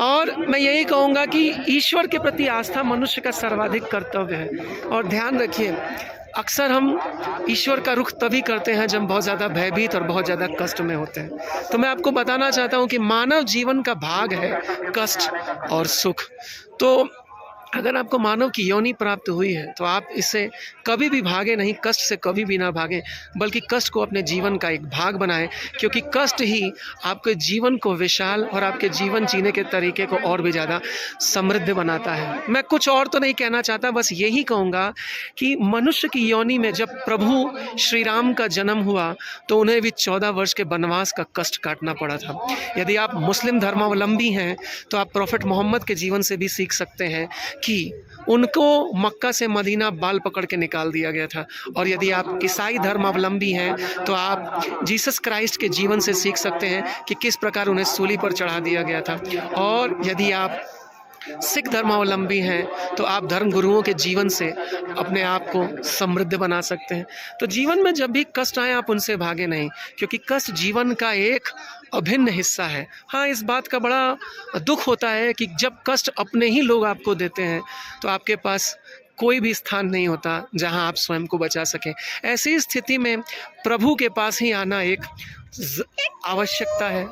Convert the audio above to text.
और मैं यही कहूँगा कि ईश्वर के प्रति आस्था मनुष्य का सर्वाधिक कर्तव्य है। और ध्यान रखिए, अक्सर हम ईश्वर का रुख तभी करते हैं जब बहुत ज़्यादा भयभीत और बहुत ज़्यादा कष्ट में होते हैं। तो मैं आपको बताना चाहता हूँ कि मानव जीवन का भाग है कष्ट और सुख। तो अगर आपको मानव की योनि प्राप्त हुई है तो आप इससे कभी भी भागे नहीं, कष्ट से कभी भी ना भागें, बल्कि कष्ट को अपने जीवन का एक भाग बनाएं, क्योंकि कष्ट ही आपके जीवन को विशाल और आपके जीवन जीने के तरीके को और भी ज़्यादा समृद्ध बनाता है। मैं कुछ और तो नहीं कहना चाहता, बस यही कहूँगा कि मनुष्य की योनि में जब प्रभु श्री राम का जन्म हुआ तो उन्हें भी 14 वर्ष के वनवास का कष्ट काटना पड़ा था। यदि आप मुस्लिम धर्मावलंबी हैं तो आप प्रॉफेट मोहम्मद के जीवन से भी सीख सकते हैं कि उनको मक्का से मदीना बाल पकड़ के निकाल दिया गया था। और यदि आप ईसाई धर्मावलंबी हैं तो आप जीसस क्राइस्ट के जीवन से सीख सकते हैं कि किस प्रकार उन्हें सूली पर चढ़ा दिया गया था। और यदि आप सिख धर्मावलंबी हैं तो आप धर्म गुरुओं के जीवन से अपने आप को समृद्ध बना सकते हैं। तो जीवन में जब भी कष्ट आए आप उनसे भागे नहीं, क्योंकि कष्ट जीवन का एक अभिन्न हिस्सा है। हाँ, इस बात का बड़ा दुख होता है कि जब कष्ट अपने ही लोग आपको देते हैं तो आपके पास कोई भी स्थान नहीं होता जहां आप स्वयं को बचा सकें। ऐसी स्थिति में प्रभु के पास ही आना एक आवश्यकता है।